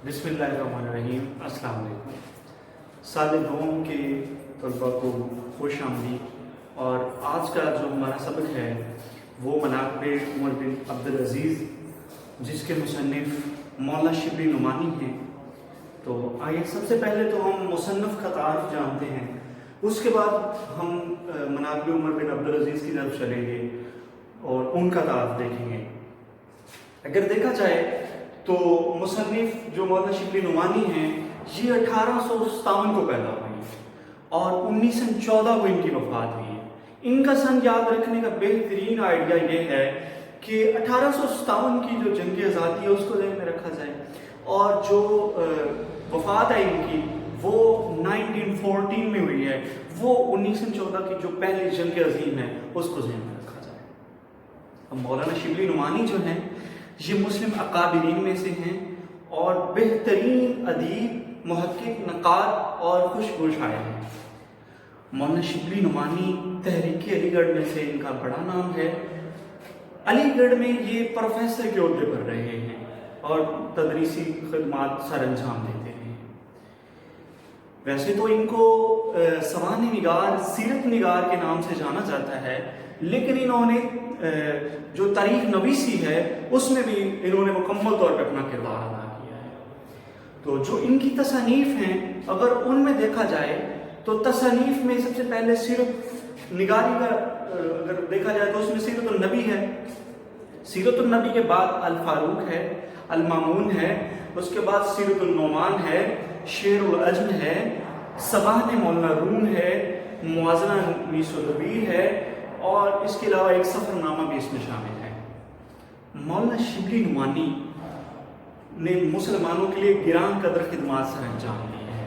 بسم اللہ الرحمن الرحیم۔ السلام علیکم۔ سال دوم کے طلباء کو خوش آمدید۔ اور آج کا جو ہمارا سبق ہے وہ مناقب عمر بن عبدالعزیز جس کے مصنف مولانا شبلی نعمانی ہیں۔ تو آئیے سب سے پہلے تو ہم مصنف کا تعارف جانتے ہیں، اس کے بعد ہم مناقب عمر بن عبدالعزیز کی طرف چلیں گے اور ان کا تعارف دیکھیں گے۔ اگر دیکھا جائے تو مصنف جو مولانا شبلی نعمانی ہیں یہ 1857 کو پیدا ہوئی اور 1914 کو ان کی وفات ہوئی ہے۔ ان کا سن یاد رکھنے کا بہترین آئیڈیا یہ ہے کہ 1857 کی جو جنگ آزادی ہے اس کو ذہن میں رکھا جائے، اور جو وفات ہے ان کی وہ 1914 میں ہوئی ہے، وہ 1914 کی جو پہلی جنگ عظیم ہے اس کو ذہن میں رکھا جائے۔ اب مولانا شبلی نعمانی جو ہیں یہ مسلم اکابرین میں سے ہیں اور بہترین ادیب، محقق، نقاد اور خوشگو شاعر ہیں۔ مولانا شبلی نعمانی تحریک علی گڑھ میں سے ان کا بڑا نام ہے۔ علی گڑھ میں یہ پروفیسر کے عہدے پر رہے ہیں اور تدریسی خدمات سر انجام دیتے ہیں۔ ویسے تو ان کو سوانح نگار، سیرت نگار کے نام سے جانا جاتا ہے، لیکن انہوں نے جو تاریخ نویسی ہے اس میں بھی انہوں نے مکمل طور پہ اپنا کردار ادا کیا ہے۔ تو جو ان کی تصانیف ہیں اگر ان میں دیکھا جائے تو تصانیف میں سب سے پہلے سیرت نگاری کا اگر دیکھا جائے تو اس میں سیرت النبی ہے، سیرت النبی کے بعد الفاروق ہے، المامون ہے، اس کے بعد سیرت النعمان ہے، شعر العجم ہے، سوانح مولانا روم ہے، موازنہ نیس الدبیر ہے، اور اس کے علاوہ ایک سفر نامہ بھی اس میں شامل ہے۔ مولانا شبلی نعمانی نے مسلمانوں کے لیے گران قدر خدمات سر انجام دی ہے۔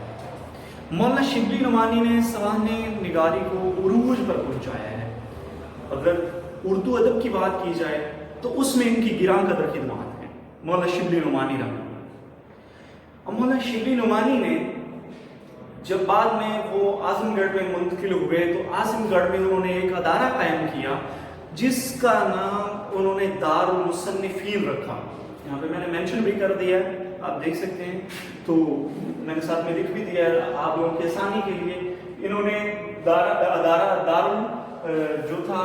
مولانا شبلی نعمانی نے سوانح نگاری کو عروج پر پہنچایا ہے۔ اگر اردو ادب کی بات کی جائے تو اس میں ان کی گران قدر خدمات ہیں مولانا شبلی نعمانی رحمہ اللہ۔ اور مولانا شبلی نعمانی نے جب بعد میں وہ اعظم گڑھ میں منتقل ہوئے تو اعظم گڑھ میں انہوں نے ایک ادارہ قائم کیا جس کا نام انہوں نے دار المصنفین رکھا۔ یہاں پہ میں نے مینشن بھی کر دیا ہے، آپ دیکھ سکتے ہیں، تو میں نے ساتھ میں لکھ بھی دیا ہے آپ لوگوں کی آسانی کے لیے۔ انہوں نے ادارہ دار جو تھا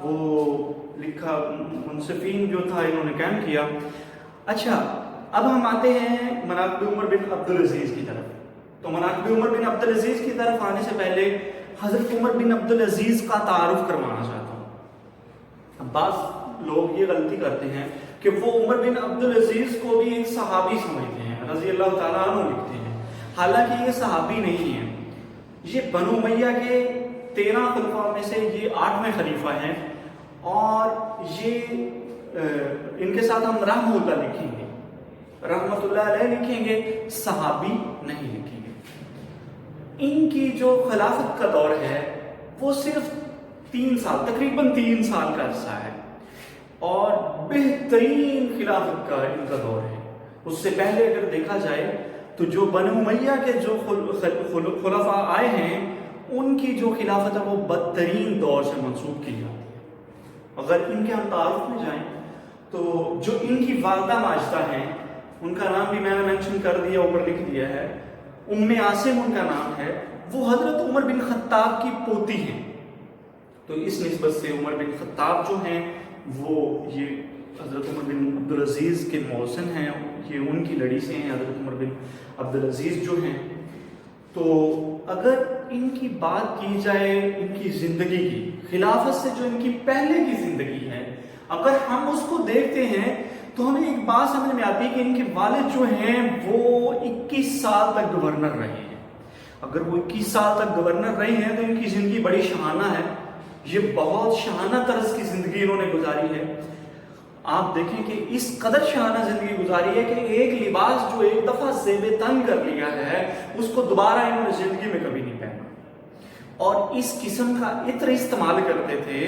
وہ لکھا، منصفین جو تھا انہوں نے قائم کیا۔ اچھا، اب ہم آتے ہیں مناقب عمر بن عبدالعزیز کی طرف۔ تو مناقب عمر بن عبدالعزیز کی طرف آنے سے پہلے حضرت عمر بن عبدالعزیز کا تعارف کروانا چاہتا ہوں۔ بعض لوگ یہ غلطی کرتے ہیں کہ وہ عمر بن عبدالعزیز کو بھی ایک صحابی سمجھتے ہیں، رضی اللہ تعالیٰ عنہ لکھتے ہیں، حالانکہ یہ صحابی نہیں ہیں۔ یہ بنو امیہ کے 13 خلفاء میں سے یہ 8ویں خلیفہ ہیں، اور یہ ان کے ساتھ ہم رحمہ اللہ لکھیں گے، رحمت اللہ علیہ لکھیں گے، صحابی نہیں لکھیں گے۔ ان کی جو خلافت کا دور ہے وہ صرف 3 سال، تقریباً 3 سال کا عرصہ ہے، اور بہترین خلافت کا ان کا دور ہے۔ اس سے پہلے اگر دیکھا جائے تو جو بنو امیہ کے جو خلفاء آئے ہیں ان کی جو خلافت ہے وہ بدترین دور سے منسوب کی جاتی ہے۔ اگر ان کے ہم تعارف میں جائیں تو جو ان کی والدہ ماجدہ ہیں ان کا نام بھی میں نے مینشن کر دیا، اوپر لکھ دیا ہے، ام عاصم ان کا نام ہے، وہ حضرت عمر بن خطاب کی پوتی ہیں۔ تو اس نسبت سے عمر بن خطاب جو ہیں وہ یہ حضرت عمر بن عبدالعزیز کے محسن ہیں، یہ ان کی لڑی سے ہیں حضرت عمر بن عبدالعزیز جو ہیں۔ تو اگر ان کی بات کی جائے ان کی زندگی کی، خلافت سے جو ان کی پہلے کی زندگی ہے، اگر ہم اس کو دیکھتے ہیں تو ہمیں ایک بات سمجھ میں آتی ہے کہ ان کے والد جو ہیں وہ 21 سال تک گورنر رہے ہیں۔ اگر وہ 21 سال تک گورنر رہے ہیں تو ان کی زندگی بڑی شاہانہ ہے، یہ بہت شاہانہ طرز کی زندگی انہوں نے گزاری ہے۔ آپ دیکھیں کہ اس قدر شاہانہ زندگی گزاری ہے کہ ایک لباس جو ایک دفعہ زیب تن کر لیا ہے اس کو دوبارہ انہوں نے زندگی میں کبھی نہیں پہنا، اور اس قسم کا عطر استعمال کرتے تھے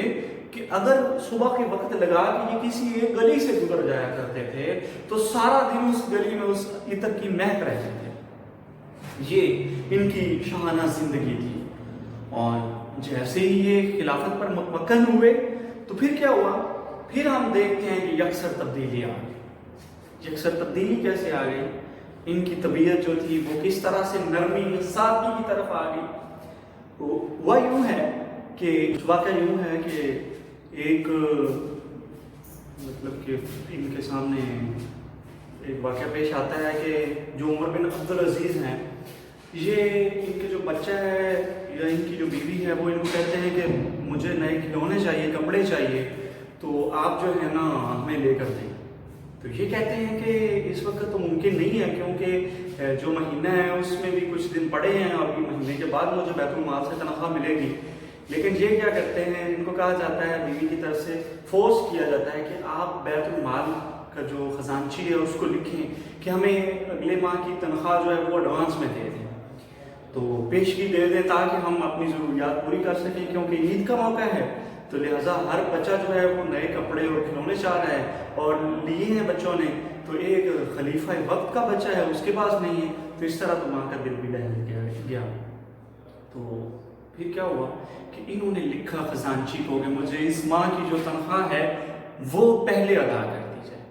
کہ اگر صبح کے وقت لگا کہ یہ کسی ایک گلی سے گزر جایا کرتے تھے تو سارا دن اس گلی میں اس عطر کی مہک رہتے تھے۔ یہ ان کی شاہانہ زندگی تھی، اور جیسے ہی یہ خلافت پر متمکن ہوئے تو پھر کیا ہوا؟ پھر ہم دیکھتے ہیں کہ یکسر تبدیلی آ گئی۔ یکسر تبدیلی کیسے آ گئی؟ ان کی طبیعت جو تھی وہ کس طرح سے نرمی سادگی کی طرف آ گئی. وہ یوں ہے کہ واقعہ یوں ہے کہ ایک مطلب کہ ان کے سامنے ایک واقعہ پیش آتا ہے کہ جو عمر بن عبدالعزیز ہیں، یہ ان کے جو بچہ ہے یا ان کی جو بیوی ہے وہ ان کو کہتے ہیں کہ مجھے نئے کھلونے چاہیے، کپڑے چاہیے، تو آپ جو ہے نا ہمیں لے کر دیں. تو یہ کہتے ہیں کہ اس وقت تو ممکن نہیں ہے، کیونکہ جو مہینہ ہے اس میں بھی کچھ دن پڑے ہیں اور یہ مہینے کے بعد مجھے بیت المال سے تنخواہ ملے گی. لیکن یہ کیا کرتے ہیں، ان کو کہا جاتا ہے، بیوی کی طرف سے فورس کیا جاتا ہے کہ آپ بیت المال کا جو خزانچی ہے اس کو لکھیں کہ ہمیں اگلے ماہ کی تنخواہ جو ہے وہ ایڈوانس میں دے دیں، تو پیشگی دے دیں تاکہ ہم اپنی ضروریات پوری کر سکیں، کیونکہ عید کا موقع ہے. تو لہٰذا ہر بچہ جو ہے وہ نئے کپڑے اور کھلونے چاہ رہا ہے اور لیے ہیں بچوں نے، تو ایک خلیفہ وقت کا بچہ ہے اس کے پاس نہیں ہے، تو اس طرح تو ماں کا دل بھی دہل گیا. تو پھر کیا ہوا کہ انہوں نے لکھا خزانچی کو کہ مجھے اس ماہ کی جو تنخواہ ہے وہ پہلے ادا کر دی جائے.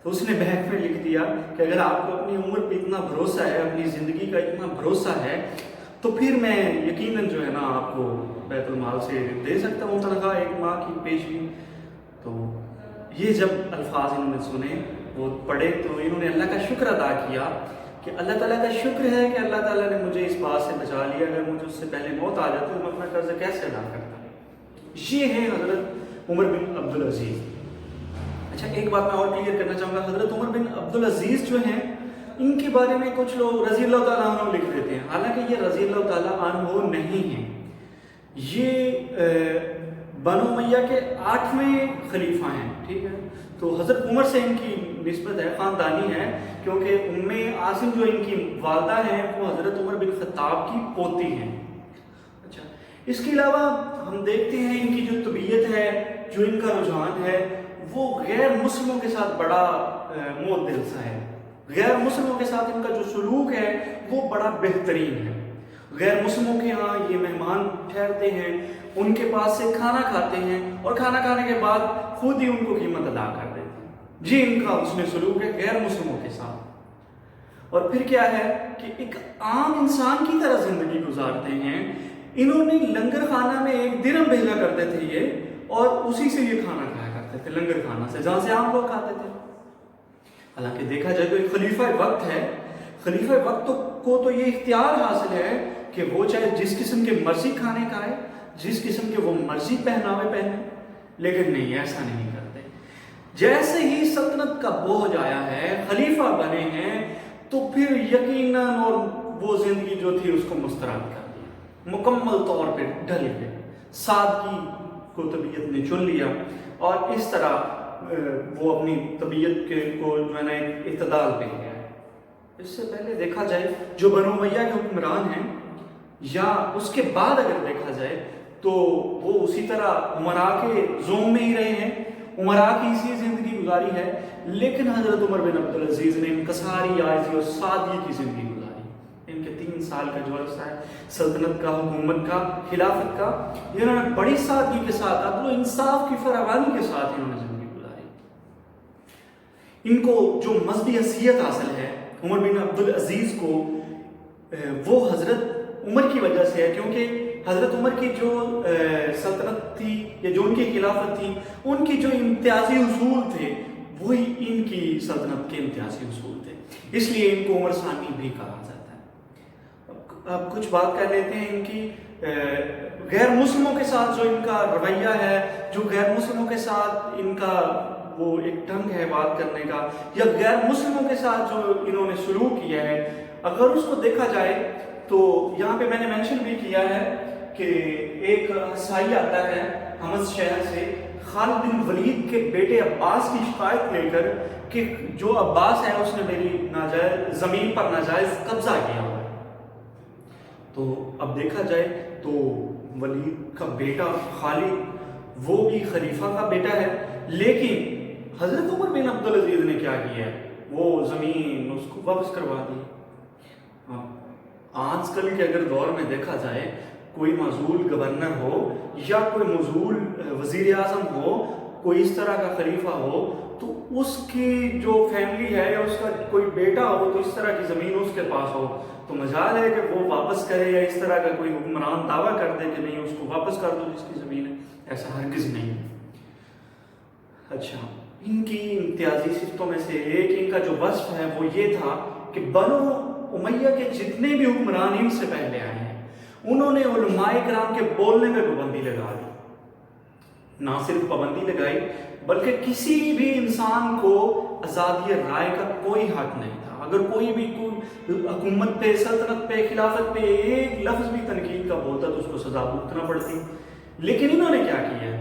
تو اس نے بیگ میں لکھ دیا کہ اگر آپ کو اپنی عمر پہ اتنا بھروسہ ہے، اپنی زندگی کا اتنا بھروسہ ہے، تو پھر میں یقیناً جو ہے نا آپ کو بیت المال سے دے سکتا ہوں تنخواہ ایک ماہ کی پیشگی. تو یہ جب الفاظ انہوں نے سنے، وہ پڑھے، تو انہوں نے اللہ کا شکر ادا کیا کہ اللہ تعالیٰ کا شکر ہے کہ اللہ تعالیٰ نے مجھے اس بات سے بچا لیا، اگر مجھے اس سے پہلے موت آ جاتی تو میں اپنا قرض کیسے ادا کرتا. یہ ہے حضرت عمر بن عبدالعزیز. اچھا ایک بات میں اور کلیئر کرنا چاہوں گا، حضرت عمر بن عبدالعزیز جو ہیں ان کے بارے میں کچھ لوگ رضی اللہ تعالیٰ عنہ لکھ دیتے ہیں، حالانکہ یہ رضی اللہ تعالیٰ عنہ نہیں ہیں. یہ بنو امیہ کے 8ویں خلیفہ ہیں. ٹھیک ہے، تو حضرت عمر سے ان کی نسبت ہے، خاندانی ہے، کیونکہ ام عاصم جو ان کی والدہ ہیں وہ حضرت عمر بن خطاب کی پوتی ہیں. اچھا اس کے علاوہ ہم دیکھتے ہیں ان کی جو طبیعت ہے، جو ان کا رجحان ہے، وہ غیر مسلموں کے ساتھ بڑا معتدل سا ہے. غیر مسلموں کے ساتھ ان کا جو سلوک ہے وہ بڑا بہترین ہے. غیر مسلموں کے ہاں یہ مہمان ٹھہرتے ہیں، ان کے پاس سے کھانا کھاتے ہیں اور کھانا کھانے کے بعد خود ہی ان کو قیمت ادا کر دیتے ہیں. جی ان کا اس میں سلوک ہے غیر مسلموں کے ساتھ. اور پھر کیا ہے کہ ایک عام انسان کی طرح زندگی گزارتے ہیں. انہوں نے لنگر خانہ میں 1 درہم بھیجا کرتے تھے یہ، اور اسی سے یہ کھانا کھایا کرتے تھے، لنگر خانہ سے، جہاں سے عام لوگ کھاتے تھے. حالانکہ دیکھا جائے تو ایک خلیفہ وقت ہے، خلیفہ وقت کو تو یہ اختیار حاصل ہے کہ وہ چاہے جس قسم کے مرضی کھانے کھائے، جس قسم کے وہ مرضی پہناوے پہنے، لیکن نہیں، ایسا نہیں کرتے. جیسے ہی سلطنت کا بوجھ آیا ہے، خلیفہ بنے ہیں، تو پھر یقیناً اور وہ زندگی جو تھی اس کو مسترد کر دیا، مکمل طور پہ ڈل گئے، سادگی کو طبیعت نے چن لیا، اور اس طرح وہ اپنی طبیعت کو جو ہے نا اعتدال پہ گیا ہے. اس سے پہلے دیکھا جائے جو بنو امیہ کے حکمران ہیں، یا اس کے بعد اگر دیکھا جائے تو وہ اسی طرح عمرا کے زوم میں ہی رہے ہیں، عمرا کی اسی زندگی گزاری ہے. لیکن حضرت عمر بن عبدالعزیز نے انکساری، عاجزی اور سادگی کی زندگی گزاری. ان کے 3 سال کا جو عرصہ ہے سلطنت کا، حکومت کا، خلافت کا، انہوں نے بڑی سادگی کے ساتھ، عدل و انصاف کی فراوانی کے ساتھ انہوں نے زندگی گزاری. ان کو جو مذہبی حیثیت حاصل ہے عمر بن عبدالعزیز کو، وہ حضرت عمر کی وجہ سے ہے، کیونکہ حضرت عمر کی جو سلطنت تھی یا جو ان کی خلافت تھی، ان کی جو امتیازی اصول تھے وہی ان کی سلطنت کے امتیازی اصول تھے، اس لیے ان کو عمر ثانی بھی کہا جاتا ہے. اب کچھ بات کر لیتے ہیں ان کی غیر مسلموں کے ساتھ جو ان کا رویہ ہے، جو غیر مسلموں کے ساتھ ان کا وہ ایک ڈھنگ ہے بات کرنے کا، یا غیر مسلموں کے ساتھ جو انہوں نے شروع کیا ہے، اگر اس کو دیکھا جائے تو یہاں پہ میں نے مینشن بھی کیا ہے کہ ایک عیسائی آتا ہے حمص شہر سے خالد بن ولید کے بیٹے عباس کی شکایت لے کر کہ جو عباس ہے اس نے میری ناجائز زمین پر ناجائز قبضہ کیا ہوا ہے. تو اب دیکھا جائے تو ولید کا بیٹا خالد وہ بھی خلیفہ کا بیٹا ہے، لیکن حضرت عمر بن عبدالعزیز نے کیا کیا ہے، وہ زمین اس کو واپس کروا دی. آج کل کے اگر دور میں دیکھا جائے، کوئی معزول گورنر ہو یا کوئی معزول وزیر اعظم ہو، کوئی اس طرح کا خلیفہ ہو، تو اس کی جو فیملی ہے یا اس کا کوئی بیٹا ہو تو اس طرح کی زمین اس کے پاس ہو تو مجال ہے کہ وہ واپس کرے، یا اس طرح کا کوئی حکمران دعویٰ کر دے کہ نہیں اس کو واپس کر دو جس کی زمین ہے، ایسا ہرگز نہیں۔ اچھا، ان کی امتیازی صفتوں میں سے ایک ان کا جو وصف ہے وہ یہ تھا کہ بنو امیہ کے جتنے بھی حکمران ان سے پہلے آئے ہیں انہوں نے علماء کرام کے بولنے پہ پابندی لگا دی۔ نہ صرف پابندی لگائی بلکہ کسی بھی انسان کو آزادی رائے کا کوئی حق نہیں تھا۔ اگر کوئی بھی حکومت پہ، سلطنت پہ، خلافت پہ ایک لفظ بھی تنقید کا بولتا تو اس کو سزا بھگتنا پڑتی۔ لیکن انہوں نے کیا کیا؟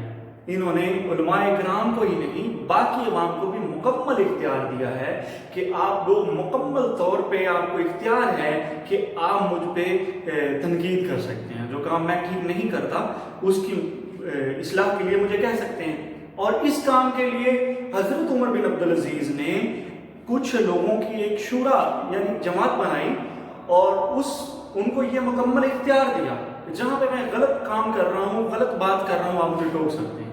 انہوں نے علماء کرام کو ہی نہیں باقی عوام کو بھی مکمل اختیار دیا ہے کہ آپ لوگ مکمل طور پہ آپ کو اختیار ہے کہ آپ مجھ پہ تنقید کر سکتے ہیں، جو کام میں ٹھیک نہیں کرتا اس کی اصلاح کے لیے مجھے کہہ سکتے ہیں۔ اور اس کام کے لیے حضرت عمر بن عبدالعزیز نے کچھ لوگوں کی ایک شورا یعنی جماعت بنائی اور ان کو یہ مکمل اختیار دیا کہ جہاں پہ میں غلط کام کر رہا ہوں، غلط بات کر رہا ہوں، آپ مجھے ٹوک سکتے ہیں۔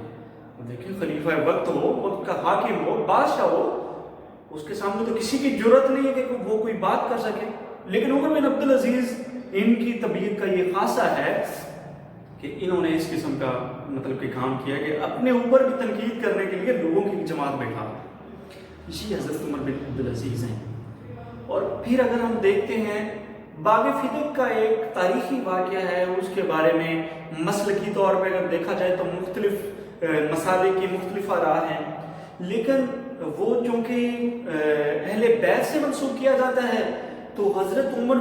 دیکھیں، خلیفہ وقت ہو، وقت کا حاکم ہو، بادشاہ ہو، اس کے سامنے تو کسی کی جرت نہیں ہے کہ وہ کوئی بات کر سکے۔ لیکن عمر بن عبدالعزیز ان کی طبیعت کا یہ خاصہ ہے کہ انہوں نے اس قسم کا مطلب کہ کام کیا کہ اپنے اوپر بھی تنقید کرنے کے لیے لوگوں کی جماعت بیٹھا۔ یہ حضرت عمر بن عبدالعزیز ہیں۔ اور پھر اگر ہم دیکھتے ہیں باب فدق کا ایک تاریخی واقعہ ہے، اس کے بارے میں مسلکی طور پہ اگر دیکھا جائے تو مختلف مسالے کی مختلف آراء ہیں، لیکن وہ چونکہ اہل بیت سے منسوب کیا جاتا ہے تو حضرت عمر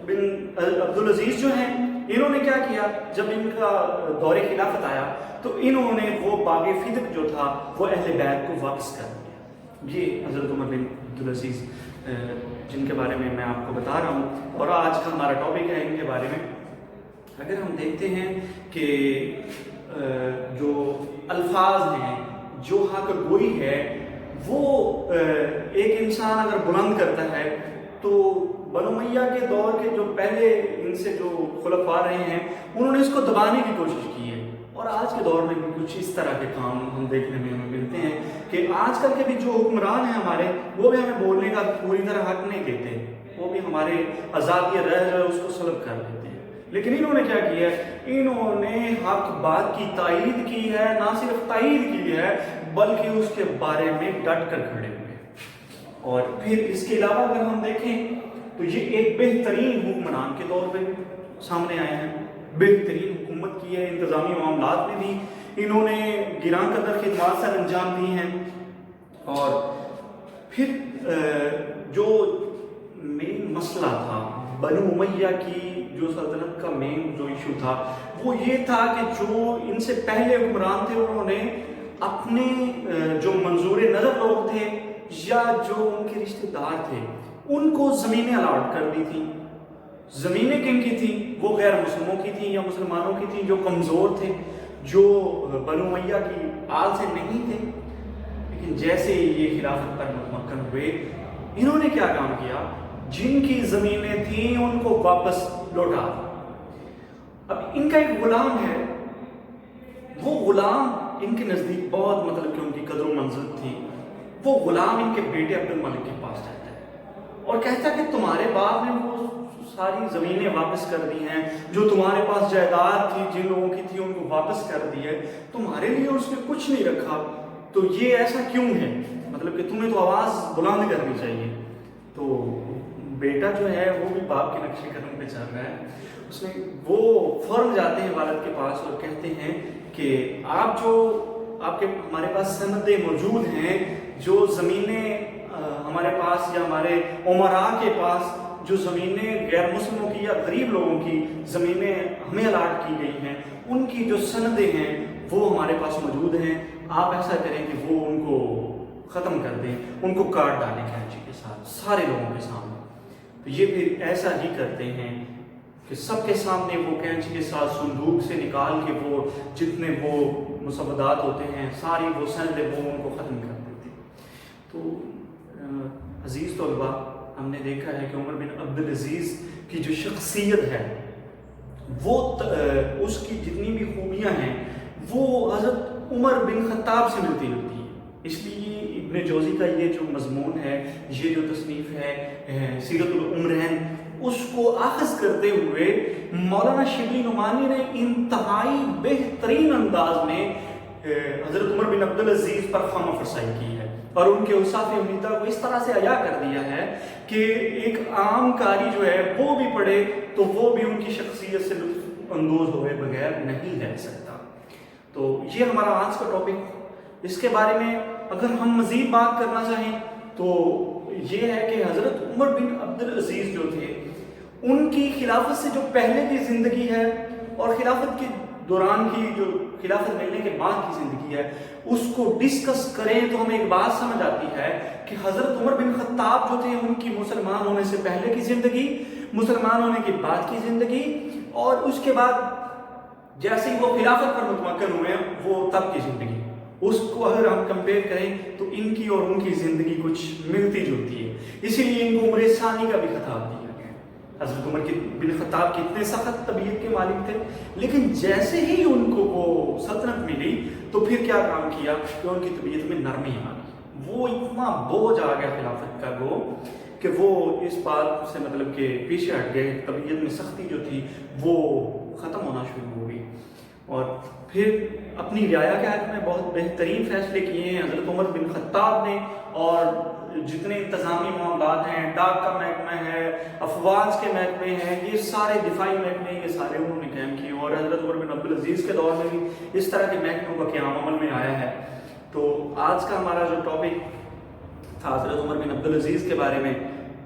بن عبدالعزیز جو ہیں انہوں نے کیا کیا، جب ان کا دور خلافت آیا تو انہوں نے وہ باب فدق جو تھا وہ اہل بیت کو واپس کر دیا۔ یہ حضرت عمر بن عبدالعزیز جن کے بارے میں میں آپ کو بتا رہا ہوں اور آج کا ہمارا ٹاپک ہے ان کے بارے میں۔ اگر ہم دیکھتے ہیں کہ جو الفاظ ہیں، جو حق گوئی ہے، وہ ایک انسان اگر بلند کرتا ہے تو بنو امیہ کے دور کے جو پہلے ان سے جو خلفاء رہے ہیں انہوں نے اس کو دبانے کی کوشش کی ہے، اور آج کے دور میں بھی کچھ اس طرح کے کام ہم دیکھنے میں ہمیں ملتے ہیں کہ آج کل کے بھی جو حکمران ہیں ہمارے، وہ بھی ہمیں بولنے کا پوری طرح حق نہیں دیتے، وہ بھی ہمارے آزادی رہ جو ہے اس کو سلب کر دیتے ہیں۔ لیکن انہوں نے کیا کیا ہے؟ انہوں نے حق بات کی تائید کی ہے، نہ صرف تائید کی ہے بلکہ اس کے بارے میں ڈٹ کر کھڑے ہوئے۔ اور پھر اس کے علاوہ اگر ہم دیکھیں تو یہ ایک بہترین حکمران کے طور پہ سامنے آئے ہیں، بہترین حکومت کی ہے، انتظامی معاملات میں بھی انہوں نے گراں قدر خدمات سر انجام دی ہیں۔ اور پھر جو مین مسئلہ تھا بنو امیہ کی جو سلطنت کا مین جو ایشو تھا وہ یہ تھا کہ جو ان سے پہلے حکمران تھے انہوں نے اپنے جو منظور نظر لوگ تھے یا جو ان کے رشتہ دار تھے ان کو زمینیں الاٹ کر دی تھیں۔ زمینیں کن کی تھیں؟ وہ غیر مسلموں کی تھیں یا مسلمانوں کی تھیں جو کمزور تھے، جو بنو امیہ کی آل سے نہیں تھے۔ لیکن جیسے یہ خلافت پر متمکن ہوئے انہوں نے کیا کام کیا؟ جن کی زمینیں تھیں ان کو واپس لوٹا۔ اب ان کا ایک غلام ہے، وہ غلام ان کے نزدیک بہت مطلب کہ ان کی قدر و منزل تھی، وہ غلام ان کے بیٹے عبد الملک کے پاس جاتا ہے اور کہتا ہے کہ تمہارے باپ نے وہ ساری زمینیں واپس کر دی ہیں، جو تمہارے پاس جائیداد تھی جن لوگوں کی تھی ان کو واپس کر دی ہے، تمہارے لیے اس نے کچھ نہیں رکھا، تو یہ ایسا کیوں ہے؟ مطلب کہ تمہیں تو آواز بلند کرنی چاہیے۔ تو بیٹا جو ہے وہ بھی باپ کے نقش قدم پہ چل رہا ہے، اس میں وہ فوراً جاتے ہیں والد کے پاس اور کہتے ہیں کہ آپ کے ہمارے پاس سندیں موجود ہیں، جو زمینیں ہمارے پاس یا ہمارے عمراء کے پاس جو زمینیں غیر مسلموں کی یا غریب لوگوں کی زمینیں ہمیں الاٹ کی گئی ہیں ان کی جو سندیں ہیں وہ ہمارے پاس موجود ہیں، آپ ایسا کریں کہ وہ ان کو ختم کر دیں، ان کو کاٹ ڈالیں کینچی کے ساتھ سارے لوگوں کے سامنے۔ تو یہ پھر ایسا ہی کرتے ہیں کہ سب کے سامنے وہ کینچی کے ساتھ صندوق سے نکال کے وہ جتنے وہ مسودات ہوتے ہیں ساری وہ سندیں وہ ان کو ختم کر دیتے۔ تو عزیز طلباء، ہم نے دیکھا ہے کہ عمر بن عبدالعزیز کی جو شخصیت ہے وہ اس کی جتنی بھی خوبیاں ہیں وہ حضرت عمر بن خطاب سے ملتی جلتی ہیں۔ اس لیے ابن جوزی کا یہ جو مضمون ہے، یہ جو تصنیف ہے سیرت العمرین، اس کو آخذ کرتے ہوئے مولانا شبلی نعمانی نے انتہائی بہترین انداز میں حضرت عمر بن عبدالعزیز پر خامہ فرسائی کی ہے اور ان کے اوصاف امیدہ کو اس طرح سے عیاں کر دیا ہے کہ ایک عام قاری جو ہے وہ بھی پڑھے تو وہ بھی ان کی شخصیت سے لطف اندوز ہوئے بغیر نہیں رہ سکتا۔ تو یہ ہمارا آج کا ٹاپک۔ اس کے بارے میں اگر ہم مزید بات کرنا چاہیں تو یہ ہے کہ حضرت عمر بن عبدالعزیز جو تھے، ان کی خلافت سے جو پہلے کی زندگی ہے اور خلافت کے دوران کی جو خلافت ملنے کے بعد کی زندگی ہے، اس کو ڈسکس کریں تو ہمیں ایک بات سمجھ آتی ہے کہ حضرت عمر بن خطاب جو تھے، ان کی مسلمان ہونے سے پہلے کی زندگی، مسلمان ہونے کے بعد کی زندگی، اور اس کے بعد جیسے ہی وہ خلافت پر متمکن ہوئے وہ تب کی زندگی، اس کو اگر ہم کمپیئر کریں تو ان کی اور ان کی زندگی کچھ ملتی جلتی ہے۔ اسی لیے ان کو عمر ثانی کا بھی خطاب دیا گیا۔ حضرت عمر بن خطاب کی اتنے سخت طبیعت کے مالک تھے، لیکن جیسے ہی ان کو وہ سلطنت ملی تو پھر کیا کام کیا کہ ان کی طبیعت میں نرمی آ گئی، وہ اتنا بوجھ آ گیا خلافت کا گو کہ وہ اس بات سے مطلب کہ پیچھے ہٹ گئے، طبیعت میں سختی جو تھی وہ ختم ہونا شروع ہو گئی، اور پھر اپنی رعایا کے حق میں بہت بہترین فیصلے کیے ہیں حضرت عمر بن خطاب نے، اور جتنے انتظامی معاملات ہیں، ڈاک کا محکمہ ہے، افواج کے محکمے ہیں، یہ سارے دفاعی محکمے، یہ سارے انہوں نے قائم کیے، اور حضرت عمر بن عبدالعزیز کے دور میں بھی اس طرح کے محکموں کا قیام عمل میں آیا ہے۔ تو آج کا ہمارا جو ٹاپک تھا حضرت عمر بن عبدالعزیز کے بارے میں،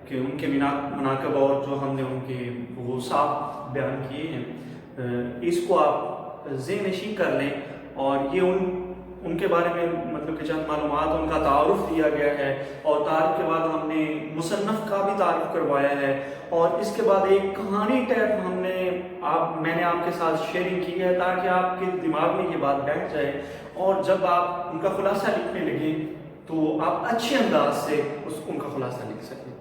کہ ان کے مناقب اور جو ہم نے ان کے اوصاف بیان کیے ہیں، اس کو آپ ذہن نشین کر لیں، اور یہ ان کے بارے میں مطلب کہ چند معلومات، ان کا تعارف دیا گیا ہے، اور تعارف کے بعد ہم نے مصنف کا بھی تعارف کروایا ہے، اور اس کے بعد ایک کہانی ٹائپ میں نے آپ کے ساتھ شیئرنگ کی ہے تاکہ آپ کے دماغ میں یہ بات بیٹھ جائے، اور جب آپ ان کا خلاصہ لکھنے لگیں تو آپ اچھے انداز سے ان کا خلاصہ لکھ سکیں۔